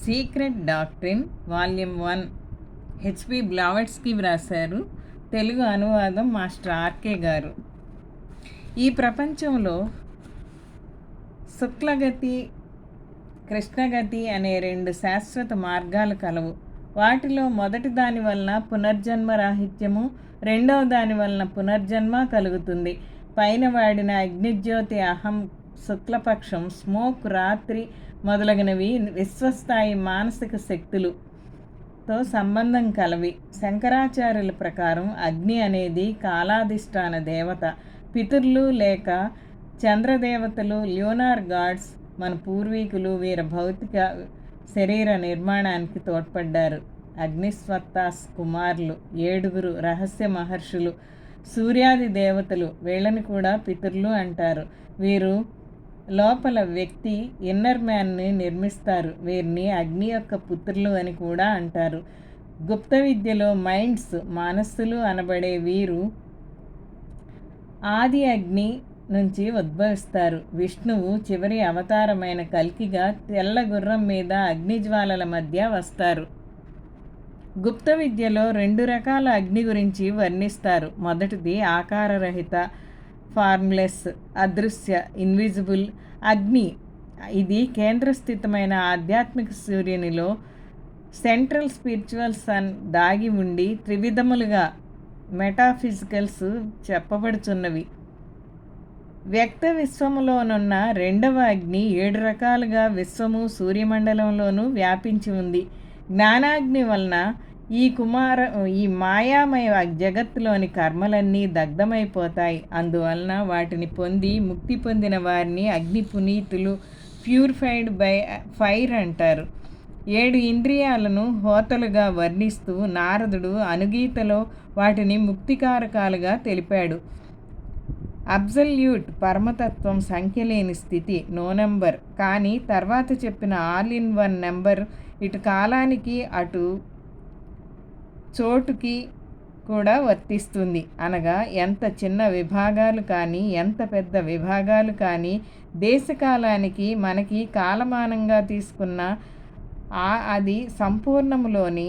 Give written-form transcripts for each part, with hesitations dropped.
Secret doctrine volume 1 HP Blavatsky వ్రాశారు. తెలుగు అనువాదం master RK గారు. ఈ ప్రపంచంలో శుక్లగతి, కృష్ణగతి అనే రెండు శాశ్వత మార్గాలు కలవు. వాటిలో మొదటి దాని వలన పునర్జన్మ రాహిత్యము, రెండవ దాని వలన పునర్జన్మ కలుగుతుంది. పైన వాడిన అగ్నిజ్యోతి అహం, శుక్లపక్షం, స్మోక్, రాత్రి మొదలగునవి విశ్వస్థాయి మానసిక శక్తులతో సంబంధం కలవి. శంకరాచార్యుల ప్రకారం అగ్ని అనేది కాలాధిష్టాన దేవత. పితరులు లేక చంద్రదేవతలు, ల్యూనార్ గాడ్స్ మన పూర్వీకులు వీర భౌతిక శరీర నిర్మాణానికి తోడ్పడ్డారు. అగ్నిస్వత్తాస్ కుమారులు 7 రహస్య మహర్షులు, సూర్యాది దేవతలు, వీళ్ళని కూడా పితరులు అంటారు. వీరు లోపల వ్యక్తి ఇన్నర్ మ్యాన్ని నిర్మిస్తారు. వీరిని అగ్ని యొక్క పుత్రులు అని కూడా అంటారు. గుప్త విద్యలో మైండ్స్, మనస్సులు అనబడే వీరు ఆది అగ్ని నుంచి ఉద్భవిస్తారు. విష్ణువు చివరి అవతారమైన కల్కిగా తెల్ల గుర్రం మీద అగ్నిజ్వాలల మధ్య వస్తారు. గుప్త విద్యలో 2 రకాల అగ్ని గురించి వర్ణిస్తారు. మొదటిది ఆకారరహిత, ఫార్మ్లెస్, అదృశ్య, ఇన్విజిబుల్ అగ్ని. ఇది కేంద్రస్థితమైన ఆధ్యాత్మిక సూర్యునిలో సెంట్రల్ స్పిరిచువల్ సన్ దాగి ఉండి త్రివిధములుగా మెటాఫిజికల్స్ చెప్పబడుచున్నవి. వ్యక్త విశ్వములోనున్న రెండవ అగ్ని 7 రకాలుగా విశ్వము, సూర్యమండలంలోనూ వ్యాపించి ఉంది. జ్ఞానాగ్ని వలన ఈ మాయామయ జగత్తులోని కర్మలన్నీ దగ్ధమైపోతాయి. అందువలన వాటిని పొంది ముక్తి పొందిన వారిని అగ్ని పునీతులు, ప్యూరిఫైడ్ బై ఫైర్ అంటారు. 7 ఇంద్రియాలను హోతలుగా వర్ణిస్తూ నారదుడు అనుగీతలో వాటిని ముక్తికారకాలుగా తెలిపాడు. అబ్సల్యూట్ పరమతత్వం సంఖ్యలేని స్థితి, నో నెంబర్. కానీ తర్వాత చెప్పిన ఆల్ ఇన్ వన్ నెంబర్ ఇటు కాలానికి అటు చోటుకి కూడా వర్తిస్తుంది. అనగా ఎంత చిన్న విభాగాలు కానీ, ఎంత పెద్ద విభాగాలు కానీ దేశకాలానికి మనకి కాలమానంగా తీసుకున్న అది సంపూర్ణములోని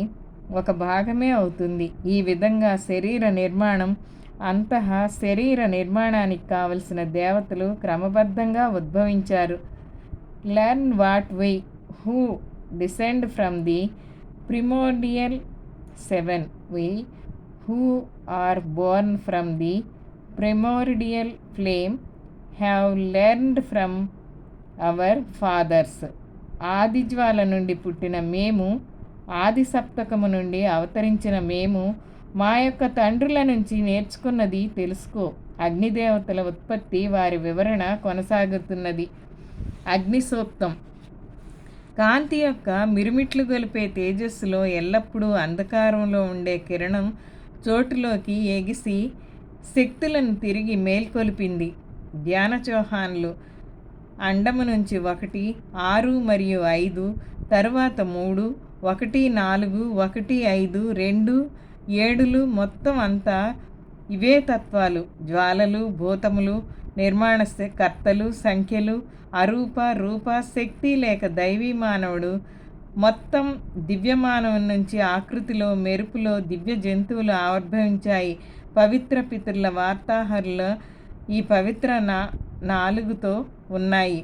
ఒక భాగమే అవుతుంది. ఈ విధంగా శరీర నిర్మాణం, శరీర నిర్మాణానికి కావలసిన దేవతలు క్రమబద్ధంగా ఉద్భవించారు. Learn what why who descend from the primordial 7. We who are born from the primordial flame have learned from our fathers. ఆదిజ్వాల నుండి పుట్టిన మేము, ఆది సప్తకము నుండి అవతరించిన మేము మా యొక్క తండ్రుల నుంచి నేర్చుకున్నది తెలుసుకో. అగ్నిదేవతల ఉత్పత్తి, వారి వివరణ కొనసాగుతున్నది. అగ్ని సూక్తం. కాంతి యొక్క మిరుమిట్లు గొలిపే తేజస్సులో ఎల్లప్పుడూ అంధకారంలో ఉండే కిరణం చోటులోకి ఎగిసి శక్తులను తిరిగి మేల్కొల్పింది. ధ్యాన చౌహాన్లు అండము నుంచి 1, 6 మరియు 5, తరువాత 3, 1, 4, 1, 5, 2, 7 మొత్తం అంతా ఇవే తత్వాలు. జ్వాలలు, భూతములు, నిర్మాణ కర్తలు, సంఖ్యలు, అరూప, రూప, శక్తి లేక దైవీ మానవుడు, మొత్తం దివ్య మానవుని నుంచి ఆకృతిలో, మెరుపులో దివ్య జంతువులు ఆవిర్భవించాయి. పవిత్ర పితరుల వార్తాహరులు ఈ పవిత్ర 4తో ఉన్నాయి.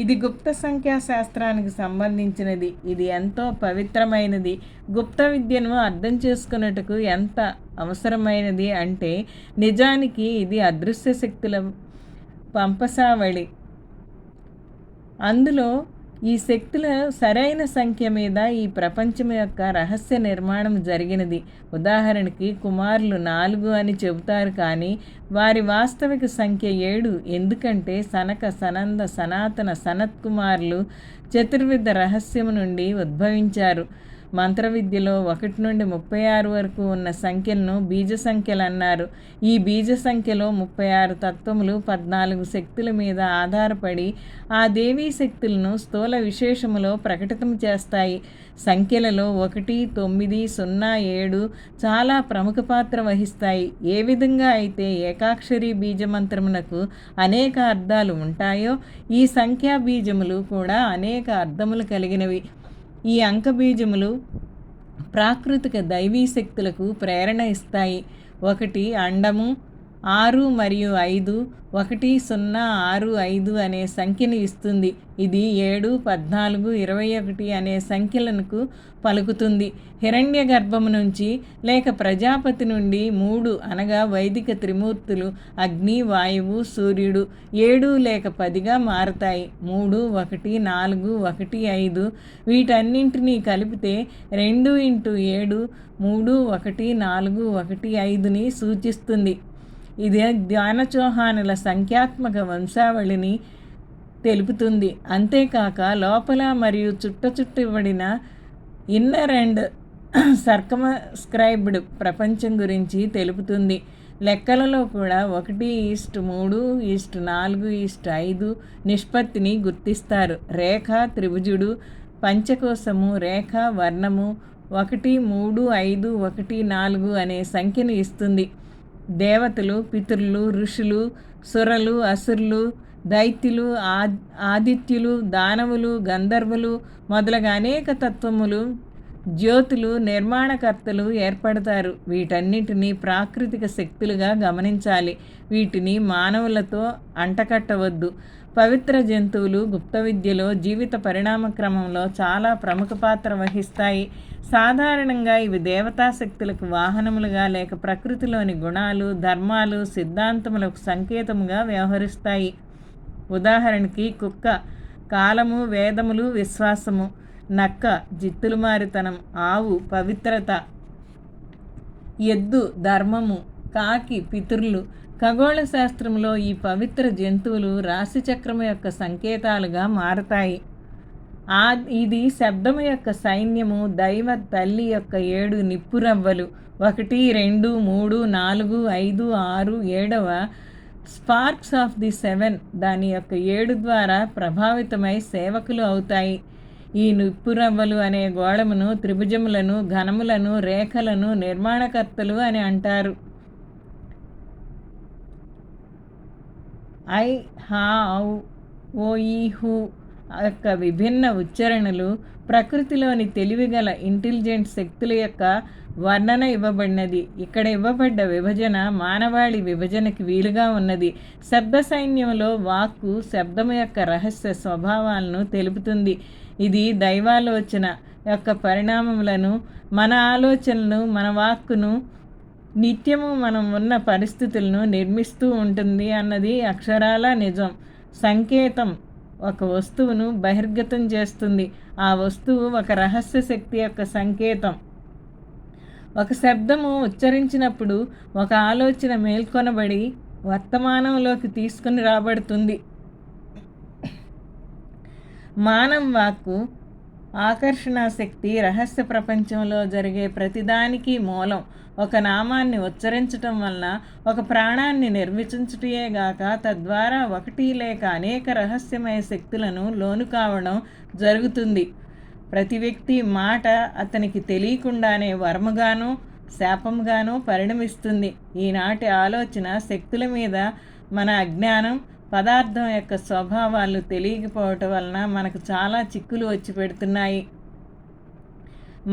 ఇది గుప్త సంఖ్యాశాస్త్రానికి సంబంధించినది. ఇది ఎంతో పవిత్రమైనది. గుప్త విద్యను అర్థం చేసుకున్నట్టుకు ఎంత అవసరమైనది అంటే నిజానికి ఇది అదృశ్య శక్తుల పంపసావళి. అందులో ఈ శక్తుల సరైన సంఖ్య మీద ఈ ప్రపంచం యొక్క రహస్య నిర్మాణం జరిగినది. ఉదాహరణకి కుమారులు 4 అని చెబుతారు, కానీ వారి వాస్తవిక సంఖ్య 7. ఎందుకంటే సనక, సనంద, సనాతన, సనత్ కుమారులు చతుర్విధ రహస్యము నుండి ఉద్భవించారు. మంత్ర విద్యలో 1 నుండి 36 వరకు ఉన్న సంఖ్యలను బీజ సంఖ్యలు అన్నారు. ఈ బీజ సంఖ్యలో 36 తత్వములు 14 శక్తుల మీద ఆధారపడి ఆ దేవీ శక్తులను స్థూల విశేషములో ప్రకటితం చేస్తాయి. సంఖ్యలలో 1, 9, 0, 7 చాలా ప్రముఖ పాత్ర వహిస్తాయి. ఏ విధంగా అయితే ఏకాక్షరి బీజమంత్రమునకు అనేక అర్థాలు ఉంటాయో ఈ సంఖ్యా బీజములు కూడా అనేక అర్థములు కలిగినవి. ఈ అంకబీజములు ప్రాకృతిక దైవీ శక్తులకు ప్రేరణ ఇస్తాయి. 1 అండము 6 మరియు 5 1065 అనే సంఖ్యను ఇస్తుంది. ఇది 7, 14, 21 అనే సంఖ్యలకు పలుకుతుంది. హిరణ్య గర్భము నుంచి లేక ప్రజాపతి నుండి 3 అనగా వైదిక త్రిమూర్తులు అగ్ని, వాయువు, సూర్యుడు 7 లేక 10గా మారతాయి. 3, 1, 4, 1, 5 వీటన్నింటినీ కలిపితే 2 × 7 3, 1, 4, 1, 5ని సూచిస్తుంది. ఇది ధ్యాన చౌహానుల సంఖ్యాత్మక వంశావళిని తెలుపుతుంది. అంతేకాక లోపల మరియు చుట్టబడిన ఇన్నర్ అండ్ సర్కమ్స్క్రైబ్డ్ ప్రపంచం గురించి తెలుపుతుంది. లెక్కలలో కూడా 1:3, 4:5 నిష్పత్తిని గుర్తిస్తారు. రేఖ, త్రిభుజుడు, పంచకోశము, రేఖ, వర్ణము 1, 3, 5, 1, 4 అనే సంఖ్యను ఇస్తుంది. దేవతలు, పితరులు, ఋషులు, సురలు, అసురులు, దైత్యులు, ఆదిత్యులు, దానవులు, గంధర్వులు మొదలగు అనేక తత్వములు, జ్యోతులు, నిర్మాణకర్తలు ఏర్పడతారు. వీటన్నిటినీ ప్రాకృతిక శక్తులుగా గమనించాలి. వీటిని మానవులతో అంటకట్టవద్దు. పవిత్ర జంతువులు గుప్త విద్యలో జీవిత పరిణామ క్రమంలో చాలా ప్రముఖ పాత్ర వహిస్తాయి. సాధారణంగా ఇవి దేవతాశక్తులకు వాహనములుగా లేక ప్రకృతిలోని గుణాలు, ధర్మాలు, సిద్ధాంతములకు సంకేతముగా వ్యవహరిస్తాయి. ఉదాహరణకి కుక్క కాలము, వేదములు, విశ్వాసము, నక్క జిత్తులమారితనం, ఆవు పవిత్రత, ఎద్దు ధర్మము, కాకి పితరులు. ఖగోళ శాస్త్రంలో ఈ పవిత్ర జంతువులు రాశిచక్రము యొక్క సంకేతాలుగా మారతాయి. ఇది శబ్దము యొక్క సైన్యము, దైవ తల్లి యొక్క 7 నిప్పురవ్వలు 1, 2, 3, 4, 5, 6, 7వ స్పార్క్స్ ఆఫ్ ది 7 దాని యొక్క 7 ద్వారా ప్రభావితమై సేవకులు అవుతాయి. ఈ నిప్పురవ్వలు అనే గోళమును, త్రిభుజములను, ఘనములను, రేఖలను నిర్మాణకర్తలు అని అంటారు. ఐ, హా, ఔ, ఓ, ఈ, హు యొక్క విభిన్న ఉచ్చారణలు ప్రకృతిలోని తెలివిగల ఇంటెలిజెంట్ శక్తుల యొక్క వర్ణన ఇవ్వబడినది. ఇక్కడ ఇవ్వబడ్డ విభజన మానవాళి విభజనకి వీలుగా ఉన్నది. శబ్ద సైన్యంలో వాక్కు శబ్దము యొక్క రహస్య స్వభావాలను తెలుపుతుంది. ఇది దైవాలోచన యొక్క పరిణామములను, మన ఆలోచనలను, మన వాక్కును, నిత్యము మనం ఉన్న పరిస్థితులను నిర్మిస్తూ ఉంటుంది అన్నది అక్షరాల నిజం. సంకేతం ఒక వస్తువును బహిర్గతం చేస్తుంది. ఆ వస్తువు ఒక రహస్య శక్తి యొక్క సంకేతం. ఒక శబ్దము ఉచ్చరించినప్పుడు ఒక ఆలోచన మేల్కొనబడి వర్తమానంలోకి తీసుకుని రాబడుతుంది. మానవ వాక్కు ఆకర్షణ శక్తి రహస్య ప్రపంచంలో జరిగే ప్రతిదానికి మూలం. ఒక నామాన్ని ఉచ్చరించటం వలన ఒక ప్రాణాన్ని నిర్మించుటయేగాక తద్వారా 1 లేక అనేక రహస్యమయ శక్తులను లోను కావడం జరుగుతుంది. ప్రతి వ్యక్తి మాట అతనికి తెలియకుండానే వరముగానో శాపంగానో పరిణమిస్తుంది. ఈనాటి ఆలోచన శక్తుల మీద మన అజ్ఞానం, పదార్థం యొక్క స్వభావాలు తెలియకపోవటం వలన మనకు చాలా చిక్కులు వచ్చి పెడుతున్నాయి.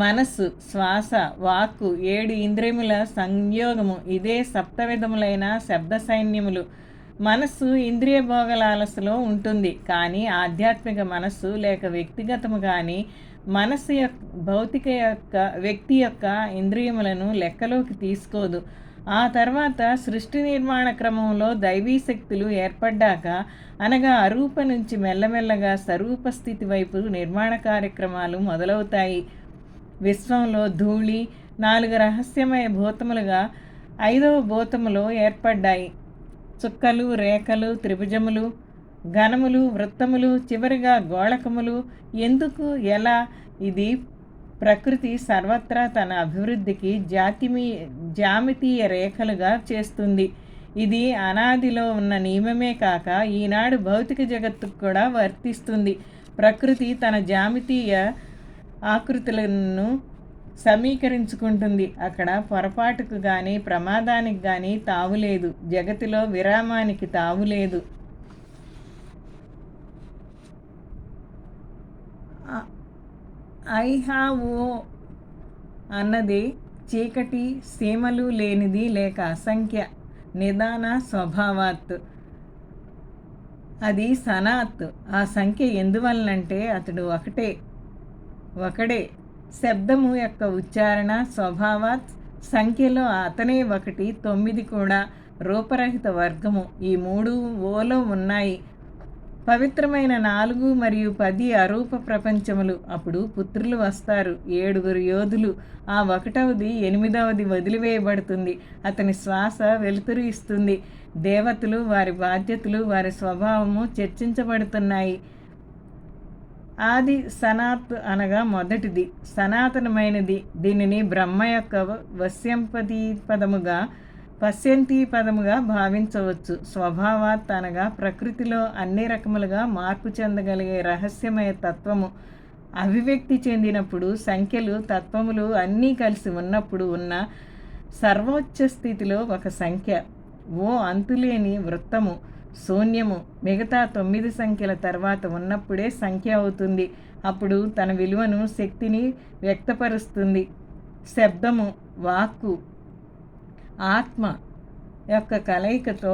మనస్సు, శ్వాస, వాక్కు 7 ఇంద్రియముల సంయోగము. ఇదే సప్తవిధములైన శబ్ద సైన్యములు. మనస్సు ఇంద్రియ భోగలాలసలో ఉంటుంది. కానీ ఆధ్యాత్మిక మనస్సు లేక వ్యక్తిగతము కానీ మనస్సు భౌతిక వ్యక్తి యొక్క ఇంద్రియములను లెక్కలోకి తీసుకోదు. ఆ తర్వాత సృష్టి నిర్మాణ క్రమంలో దైవీ శక్తులు ఏర్పడ్డాక, అనగా అరూప నుంచి మెల్లమెల్లగా స్వరూప స్థితి వైపు నిర్మాణ కార్యక్రమాలు మొదలవుతాయి. విశ్వంలో ధూళి 4 రహస్యమయ భూతములుగా 5వ భూతములో ఏర్పడ్డాయి. చుక్కలు, రేఖలు, త్రిభుజములు, ఘనములు, వృత్తములు, చివరిగా గోళకములు. ఎందుకు, ఎలా? ఇది ప్రకృతి సర్వత్రా తన అభివృద్ధికి జామితీయ రేఖలుగా చేస్తుంది. ఇది అనాదిలో ఉన్న నియమమే కాక ఈనాడు భౌతిక జగత్తుకు కూడా వర్తిస్తుంది. ప్రకృతి తన జామితీయ ఆకృతులను సమీకరించుకుంటుంది. అక్కడ పొరపాటుకు కానీ ప్రమాదానికి కానీ తావులేదు. జగతిలో విరామానికి తావులేదు. ఐహావో అన్నది చీకటి సీమలు లేనిది లేక అసంఖ్య నిదాన స్వభావాత్. అది సనాత్. ఆ సంఖ్య ఎందువలనంటే అతడు ఒకడే. శబ్దము యొక్క ఉచ్చారణ స్వభావాత్. సంఖ్యలో అతనే ఒకటి. 9 కూడా. రూపరహిత వర్గము. ఈ 3 ఓలో ఉన్నాయి. పవిత్రమైన 4 మరియు 10 అరూప ప్రపంచములు. అప్పుడు పుత్రులు వస్తారు. 7 యోధులు. ఆ 1వది 8వది వదిలివేయబడుతుంది. అతని శ్వాస వెలుతురు ఇస్తుంది. దేవతలు, వారి బాధ్యతలు, వారి స్వభావము చర్చించబడుతున్నాయి. ఆది సనాత్ అనగా మొదటిది, సనాతనమైనది. దీనిని బ్రహ్మ యొక్క పశ్యంతి పదముగా భావించవచ్చు. స్వభావాత్ అనగా ప్రకృతిలో అన్ని రకములుగా మార్పు చెందగలిగే రహస్యమయ తత్వము. అభివ్యక్తి చెందినప్పుడు సంఖ్యలు తత్వములు అన్నీ కలిసి ఉన్నప్పుడు ఉన్న సర్వోచ్చ స్థితిలో ఒక సంఖ్య. ఓ అంతులేని వృత్తము, శూన్యము మిగతా 9 సంఖ్యల తర్వాత ఉన్నప్పుడే సంఖ్య అవుతుంది. అప్పుడు తన విలువను, శక్తిని వ్యక్తపరుస్తుంది. శబ్దము, వాక్కు, ఆత్మ యొక్క కలయికతో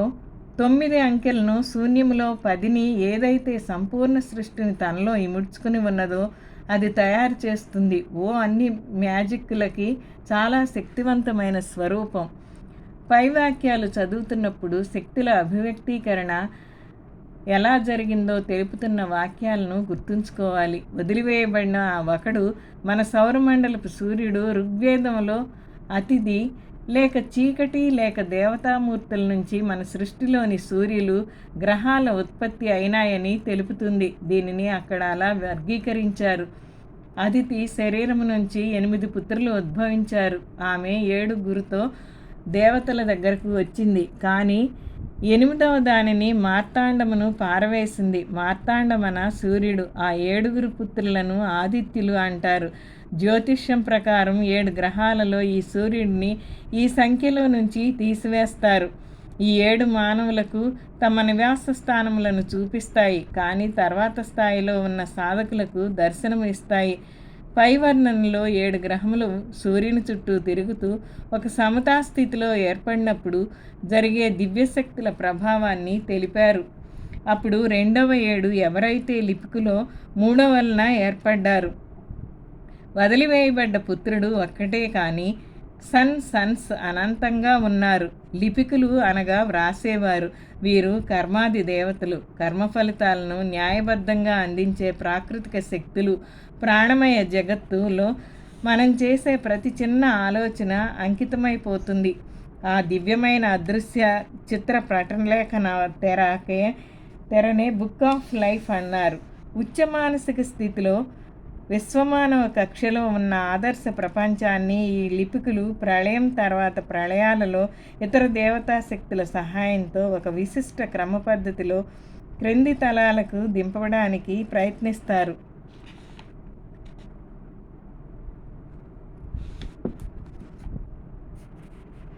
9 అంకెలను, శూన్యములో 10ని, ఏదైతే సంపూర్ణ సృష్టిని తనలో ఇముడ్చుకుని ఉన్నదో అది తయారు చేస్తుంది. ఓ అన్ని మ్యాజిక్లకి చాలా శక్తివంతమైన స్వరూపం. పై వాక్యాలు చదువుతున్నప్పుడు శక్తుల అభివ్యక్తీకరణ ఎలా జరిగిందో తెలుపుతున్న వాక్యాలను గుర్తుంచుకోవాలి. వదిలివేయబడిన ఆ ఒకడు మన సౌరమండలపు సూర్యుడు. ఋగ్వేదంలో అతిథి లేక చీకటి లేక దేవతామూర్తుల నుంచి మన సృష్టిలోని సూర్యులు, గ్రహాల ఉత్పత్తి అయినాయని తెలుపుతుంది. దీనిని అక్కడ అలా వర్గీకరించారు. అదితి శరీరము నుంచి 8 పుత్రులు ఉద్భవించారు. ఆమె 7గురుతో దేవతల దగ్గరకు వచ్చింది. కానీ 8వ దానిని మార్తాండమును పారవేసింది. మార్తాండమన సూర్యుడు. ఆ 7 పుత్రులను ఆదిత్యులు అంటారు. జ్యోతిష్యం ప్రకారం 7 గ్రహాలలో ఈ సూర్యుడిని ఈ సంఖ్యలో నుంచి తీసివేస్తారు. ఈ 7 మానవులకు తమ నివాస స్థానములను చూపిస్తాయి, కానీ తర్వాత స్థాయిలో ఉన్న సాధకులకు దర్శనము ఇస్తాయి. పై వర్ణనలో 7 గ్రహములు సూర్యుని చుట్టూ తిరుగుతూ ఒక సమతా స్థితిలో ఏర్పడినప్పుడు జరిగే దివ్యశక్తుల ప్రభావాన్ని తెలిపారు. అప్పుడు 2వ 7 ఎవరైతే లిపికులో 3వ వలన ఏర్పడ్డారు. వదిలివేయబడ్డ పుత్రుడు ఒక్కటే, కానీ సన్స్ అనంతంగా ఉన్నారు. లిపికులు అనగా వ్రాసేవారు. వీరు కర్మాది దేవతలు. కర్మ ఫలితాలను న్యాయబద్ధంగా అందించే ప్రాకృతిక శక్తులు. ప్రాణమయ జగత్తులో మనం చేసే ప్రతి చిన్న ఆలోచన అంకితమైపోతుంది ఆ దివ్యమైన అదృశ్య చిత్ర ప్రకటనలేఖన తెరనే బుక్ ఆఫ్ లైఫ్ అన్నారు. ఉచ్చ మానసిక స్థితిలో విశ్వమానవ కక్షలో ఉన్న ఆదర్శ ప్రపంచాన్ని ఈ లిపికులు ప్రళయం తర్వాత ప్రళయాలలో ఇతర దేవతా శక్తుల సహాయంతో ఒక విశిష్ట క్రమ పద్ధతిలో క్రింది తలాలకు దింపడానికి ప్రయత్నిస్తారు.